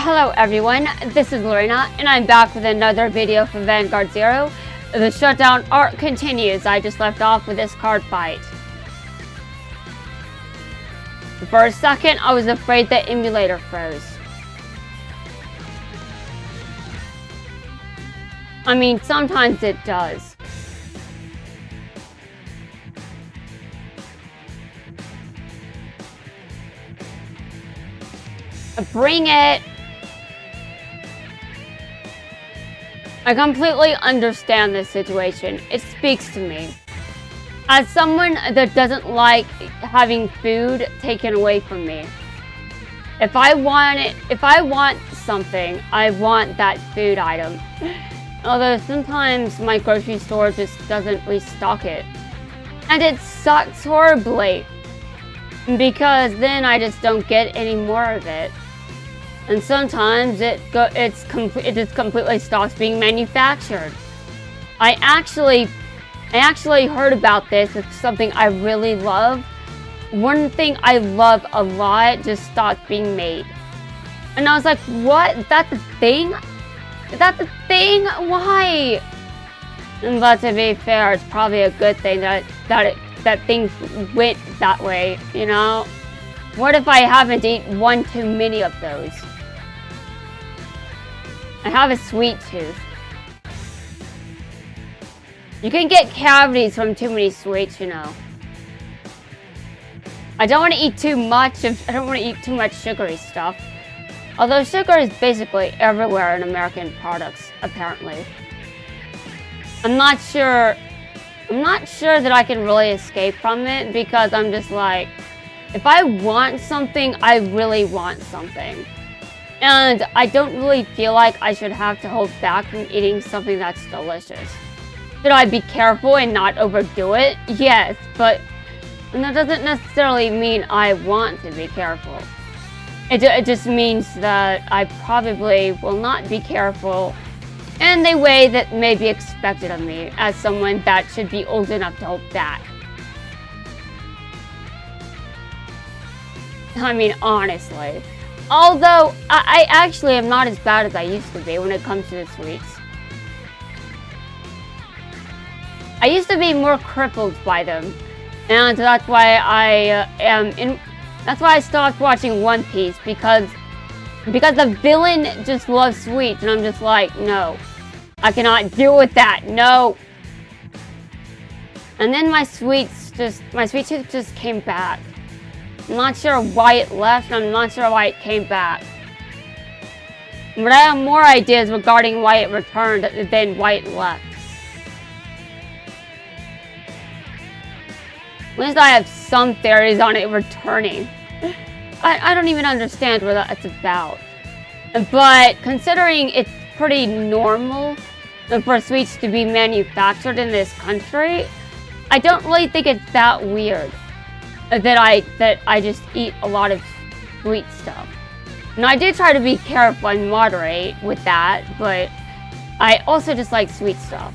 Hello everyone, this is Lorena, and I'm back with another video for Vanguard Zero. The shutdown arc continues. I just left off with this card fight. For a second, I was afraid the emulator froze. I mean, sometimes it does. Bring it! I completely understand this situation. It speaks to me. As someone that doesn't like having food taken away from me. If I want something, I want that food item. Although sometimes my grocery store just doesn't restock it. And it sucks horribly. Because then I just don't get any more of it. And sometimes it just completely stops being manufactured. I actually heard about this. It's something I really love. One thing I love a lot just stopped being made. And I was like, what? That's a thing? That's a thing? Why? But to be fair, it's probably a good thing that things went that way, you know? What if I haven't eaten one too many of those? I have a sweet tooth. You can get cavities from too many sweets, you know. I don't want to eat too much. I don't want to eat too much sugary stuff. Although sugar is basically everywhere in American products, apparently. I'm not sure that I can really escape from it because I'm just like, if I want something, I really want something. And I don't really feel like I should have to hold back from eating something that's delicious. Should I be careful and not overdo it? Yes, but that doesn't necessarily mean I want to be careful. It just means that I probably will not be careful in the way that may be expected of me as someone that should be old enough to hold back. I mean, honestly. Although, I actually am not as bad as I used to be when it comes to the sweets. I used to be more crippled by them. And that's why that's why I stopped watching One Piece, because the villain just loves sweets, and I'm just like, no. I cannot deal with that, no. And then my sweet tooth just came back. I'm not sure why it left, and I'm not sure why it came back. But I have more ideas regarding why it returned than why it left. At least I have some theories on it returning. I don't even understand what that's about. But considering it's pretty normal for sweets to be manufactured in this country, I don't really think it's that weird that I just eat a lot of sweet stuff. And I do try to be careful and moderate with that, but I also just like sweet stuff.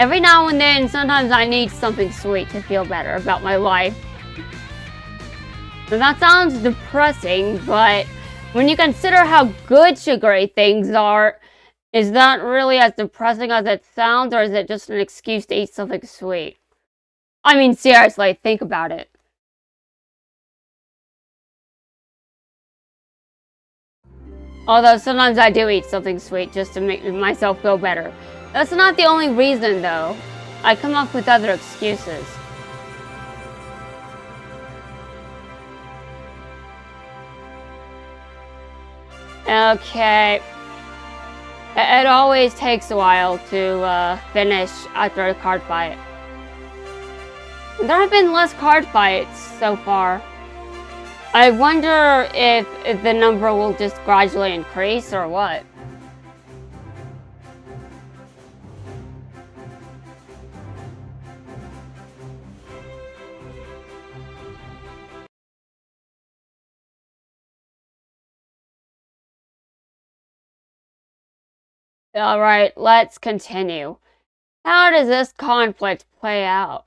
Every now and then, sometimes I need something sweet to feel better about my life. And that sounds depressing, but when you consider how good sugary things are, is that really as depressing as it sounds, or is it just an excuse to eat something sweet? I mean, seriously, think about it. Although sometimes I do eat something sweet just to make myself feel better. That's not the only reason, though. I come up with other excuses. Okay. It always takes a while to finish after a card fight. There have been less card fights so far. I wonder if the number will just gradually increase or what. Alright, let's continue. How does this conflict play out?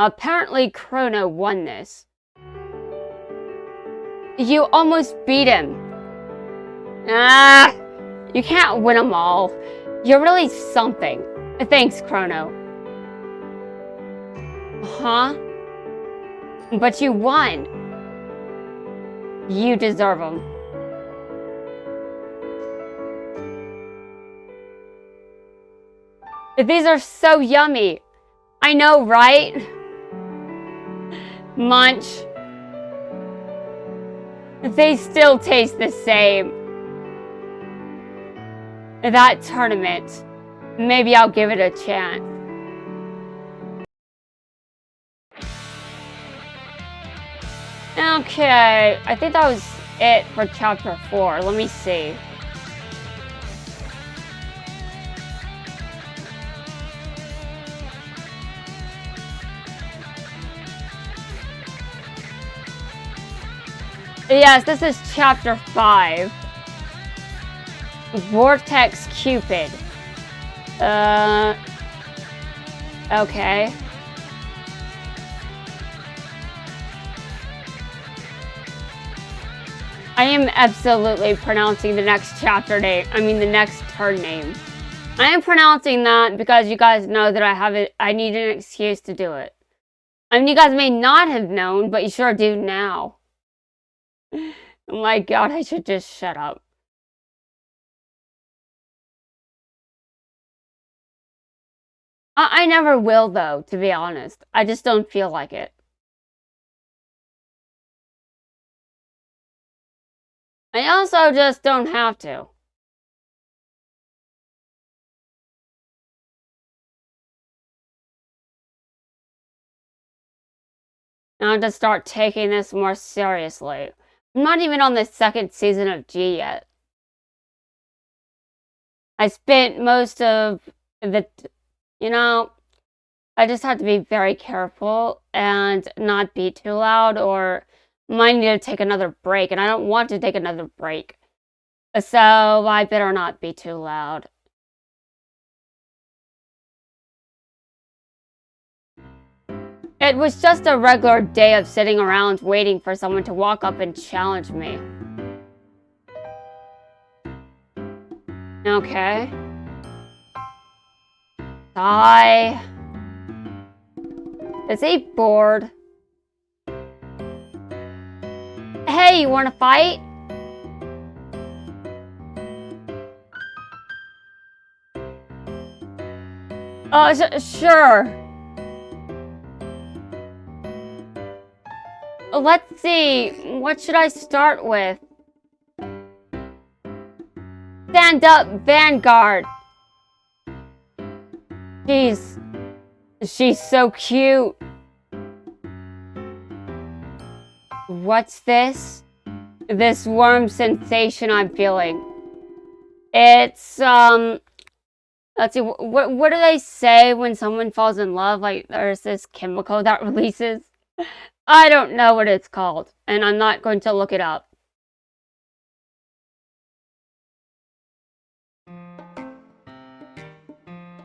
Apparently, Chrono won this. You almost beat him. Ah, you can't win them all. You're really something. Thanks, Chrono. Huh? But you won. You deserve them. These are so yummy. I know, right? Munch. They still taste the same. That tournament. Maybe I'll give it a chance. Okay, I think that was it for chapter 4. Let me see. Yes, this is chapter 5. Vortex Cupid. Okay. I am absolutely pronouncing the next chapter name. I mean, the next turn name. I am pronouncing that because you guys know that I need an excuse to do it. I mean, you guys may not have known, but you sure do now. Oh my god, I should just shut up. I never will, though, to be honest. I just don't feel like it. I also just don't have to. Now to start taking this more seriously. I'm not even on the second season of G yet. I spent most of the, I just have to be very careful and not be too loud, or might need to take another break, and I don't want to take another break. So I better not be too loud. It was just a regular day of sitting around waiting for someone to walk up and challenge me. Okay. Sigh. Is he bored? Hey, you wanna fight? Sure. Let's see, what should I start with? Stand up, Vanguard. She's so cute. What's this? This warm sensation I'm feeling. It's, let's see, what do they say when someone falls in love? Like, there's this chemical that releases? I don't know what it's called, and I'm not going to look it up.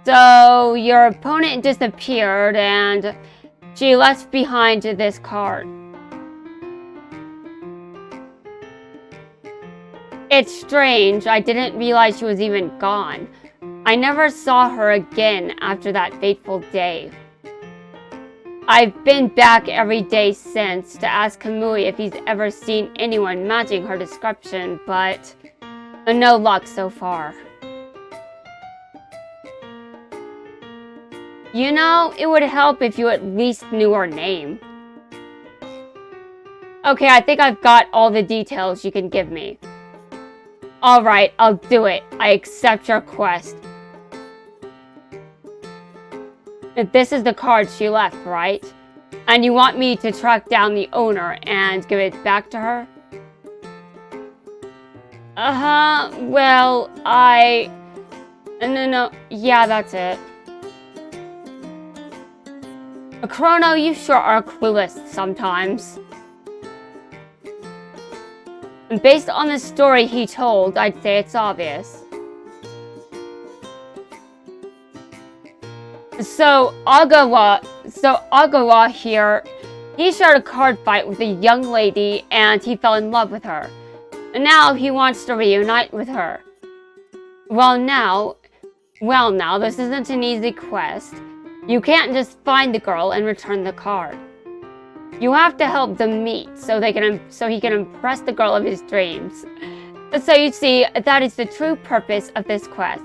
So, your opponent disappeared, and she left behind this card. It's strange, I didn't realize she was even gone. I never saw her again after that fateful day. I've been back every day since to ask Kamui if he's ever seen anyone matching her description, but no luck so far. You know, it would help if you at least knew her name. Okay, I think I've got all the details you can give me. Alright, I'll do it. I accept your quest. This is the card she left, right? And you want me to track down the owner and give it back to her? Well, No, yeah, that's it. Chrono, you sure are clueless sometimes. And based on the story he told, I'd say it's obvious. So So Agawa here, he shared a card fight with a young lady and he fell in love with her. And now he wants to reunite with her. Well now, this isn't an easy quest. You can't just find the girl and return the card. You have to help them meet so he can impress the girl of his dreams. So you see, that is the true purpose of this quest.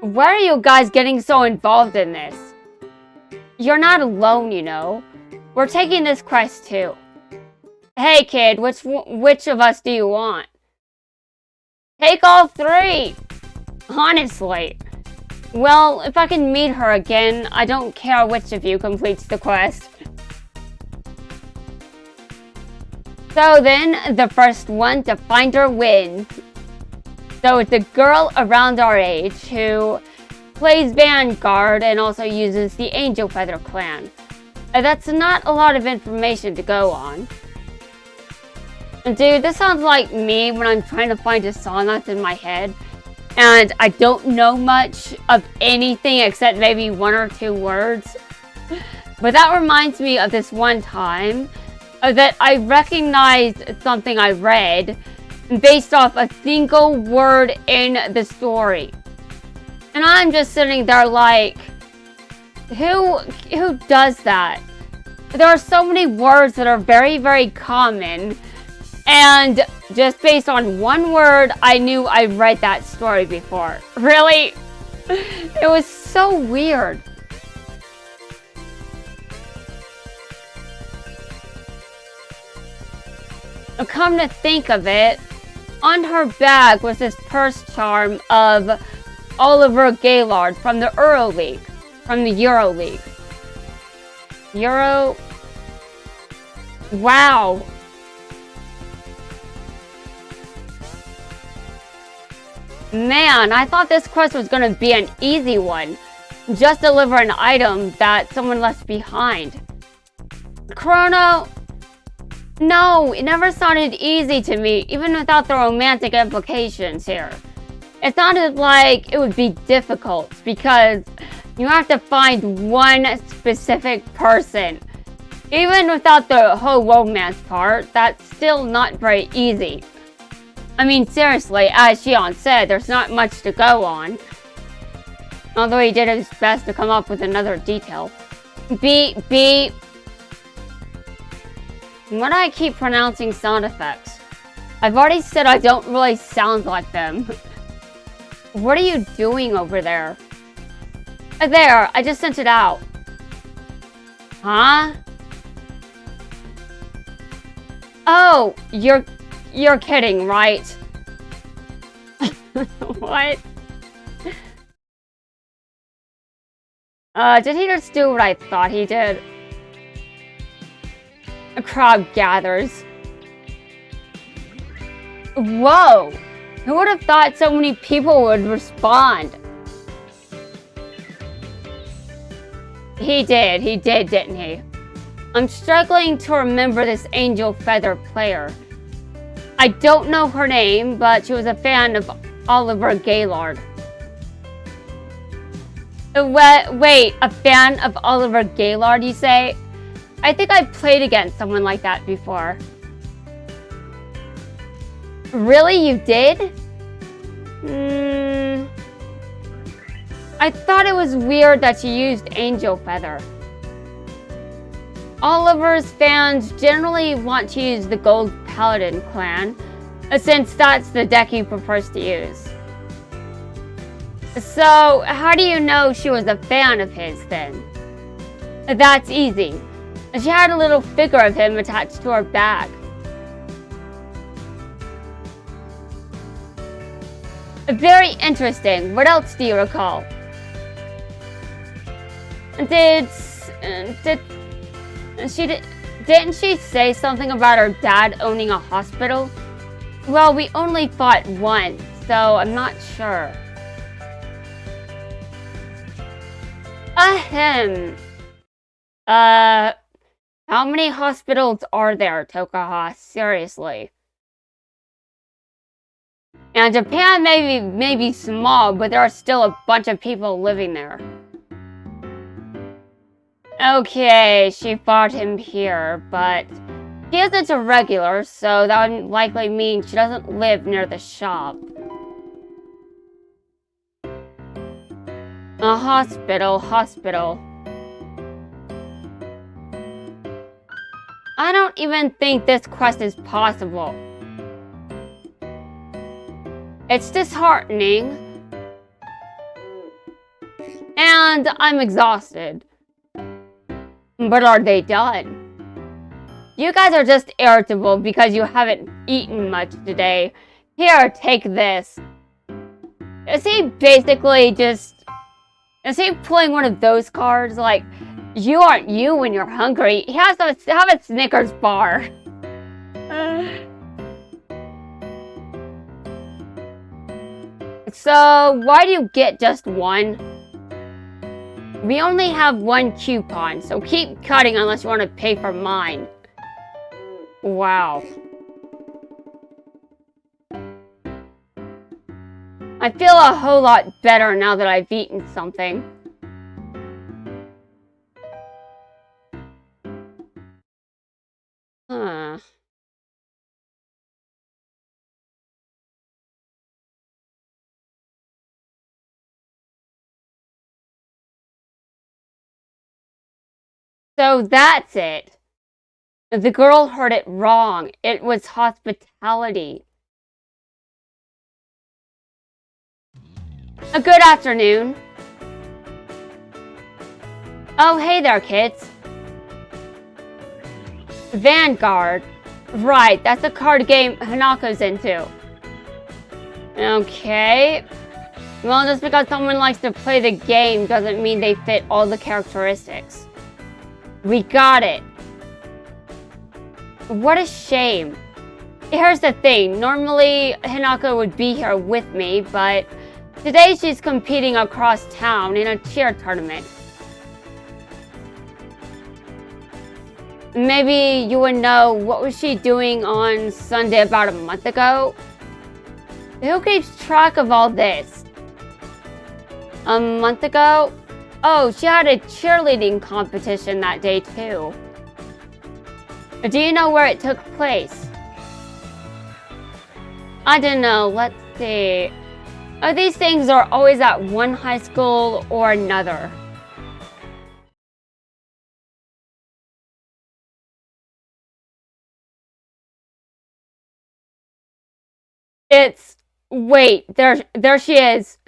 Why are you guys getting so involved in this? You're not alone, you know. We're taking this quest too. Hey kid, which of us do you want? Take all three! Honestly. Well, if I can meet her again, I don't care which of you completes the quest. So then, the first one to find her wins. So it's a girl around our age who plays Vanguard and also uses the Angel Feather clan. That's not a lot of information to go on. Dude, this sounds like me when I'm trying to find a song that's in my head and I don't know much of anything except maybe 1 or 2 words. But that reminds me of this one time that I recognized something I read based off a single word in the story. And I'm just sitting there like, who does that? There are so many words that are very, very common, and just based on one word, I knew I read that story before. Really? It was so weird. Come to think of it, on her bag was this purse charm of Oliver Gaylord from the Euro League. Wow. Man, I thought this quest was gonna be an easy one. Just deliver an item that someone left behind. Chrono... No, it never sounded easy to me, even without the romantic implications here. It sounded like it would be difficult, because you have to find one specific person. Even without the whole romance part, that's still not very easy. I mean, seriously, as Shion said, there's not much to go on. Although he did his best to come up with another detail. Why do I keep pronouncing sound effects? I've already said I don't really sound like them. What are you doing over there? There, I just sent it out. Huh? Oh, you're kidding, right? What? Did he just do what I thought he did? A crowd gathers. Whoa! Who would have thought so many people would respond? He did, didn't he? I'm struggling to remember this Angel Feather player. I don't know her name, but she was a fan of Oliver Gaylord. Wait, a fan of Oliver Gaylord, you say? I think I played against someone like that before. Really, you did? I thought it was weird that you used Angel Feather. Oliver's fans generally want to use the Gold Paladin clan, since that's the deck he prefers to use. So, how do you know she was a fan of his then? That's easy. She had a little figure of him attached to her bag. Very interesting. What else do you recall? Didn't she say something about her dad owning a hospital? Well, we only fought once, so I'm not sure. Ahem. How many hospitals are there, Tokaha? Seriously. And Japan may be small, but there are still a bunch of people living there. Okay, she fought him here, but she isn't a regular, so that would likely mean she doesn't live near the shop. A hospital. I don't even think this quest is possible. It's disheartening. And I'm exhausted. But are they done? You guys are just irritable because you haven't eaten much today. Here, take this. Is he basically just... Is he pulling one of those cards? Like, you aren't you when you're hungry. He has to have a Snickers bar. So, why do you get just one? We only have one coupon, so keep cutting unless you want to pay for mine. Wow. I feel a whole lot better now that I've eaten something. Huh. So that's it. The girl heard it wrong. It was hospitality. A good afternoon. Oh, hey there, kids. Vanguard. Right, that's the card game Hanako's into. Okay. Well, just because someone likes to play the game doesn't mean they fit all the characteristics. We got it. What a shame. Here's the thing. Normally, Hinako would be here with me, but today she's competing across town in a cheer tournament. Maybe you would know, what was she doing on Sunday about a month ago? Who keeps track of all this? A month ago? Oh, she had a cheerleading competition that day too. Do you know where it took place? I don't know, let's see. These things are always at one high school or another. Wait, there she is.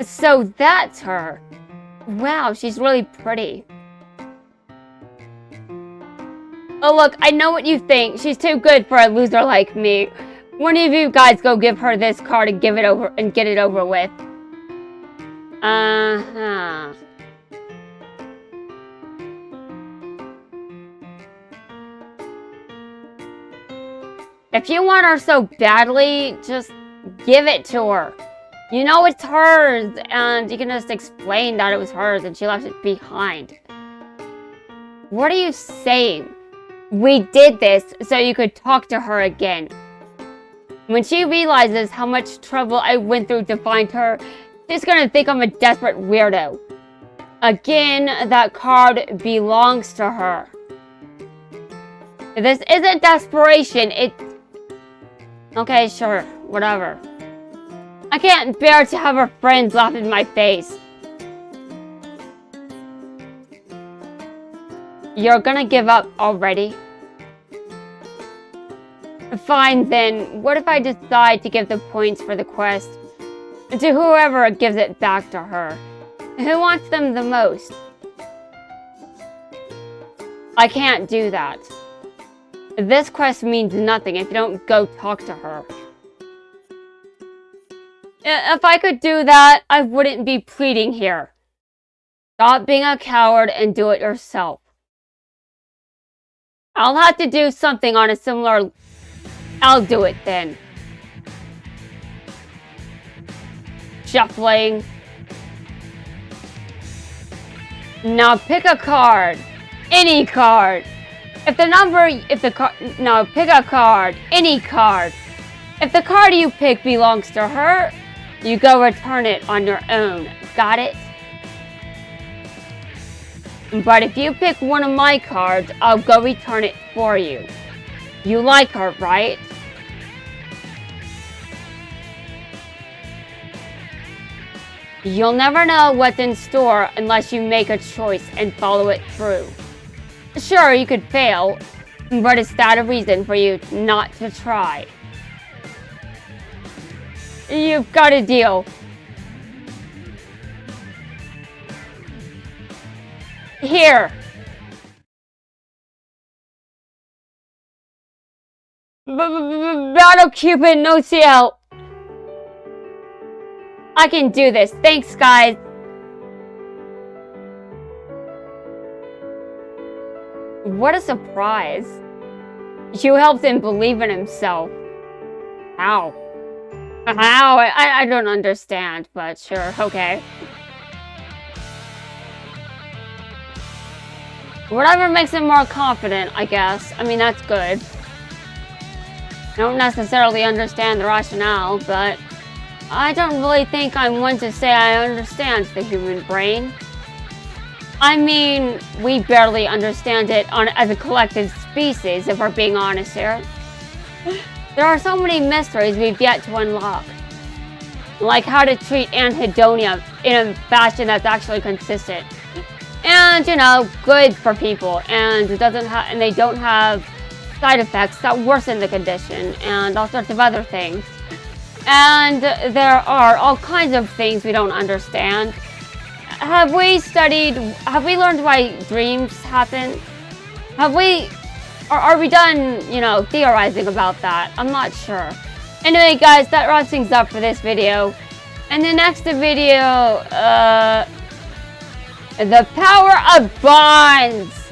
So that's her. Wow, she's really pretty. Oh look, I know what you think. She's too good for a loser like me. One of you guys go give her this card and get it over with. Uh-huh. If you want her so badly, just give it to her. You know it's hers, and you can just explain that it was hers and she left it behind. What are you saying? We did this so you could talk to her again. When she realizes how much trouble I went through to find her, she's gonna think I'm a desperate weirdo. Again, that card belongs to her. This isn't desperation, it's... Okay, sure, whatever. I can't bear to have her friends laugh in my face. You're gonna give up already? Fine then, what if I decide to give the points for the quest to whoever gives it back to her? Who wants them the most? I can't do that. This quest means nothing if you don't go talk to her. If I could do that, I wouldn't be pleading here. Stop being a coward and do it yourself. I'll have to do something on a similar... I'll do it then. Shuffling. Now pick a card. Any card. Pick a card. Any card. If the card you pick belongs to her, you go return it on your own. Got it? But if you pick one of my cards, I'll go return it for you. You like her, right? You'll never know what's in store unless you make a choice and follow it through. Sure, you could fail, but is that a reason for you not to try? You've got a deal. Here. Battle Cupid, no CL. I can do this. Thanks, guys. What a surprise. You helped him believe in himself. How? How? I don't understand, but sure, okay. Whatever makes him more confident, I guess. I mean, that's good. I don't necessarily understand the rationale, but I don't really think I'm one to say I understand the human brain. I mean, we barely understand it as a collective species, if we're being honest here. There are so many mysteries we've yet to unlock. Like how to treat anhedonia in a fashion that's actually consistent. And, you know, good for people. And they don't have side effects that worsen the condition. And all sorts of other things. And there are all kinds of things we don't understand. Have we learned why dreams happen? Are we done, you know, theorizing about that? I'm not sure. Anyway, guys, that wraps things up for this video. In the next video, the power of bonds.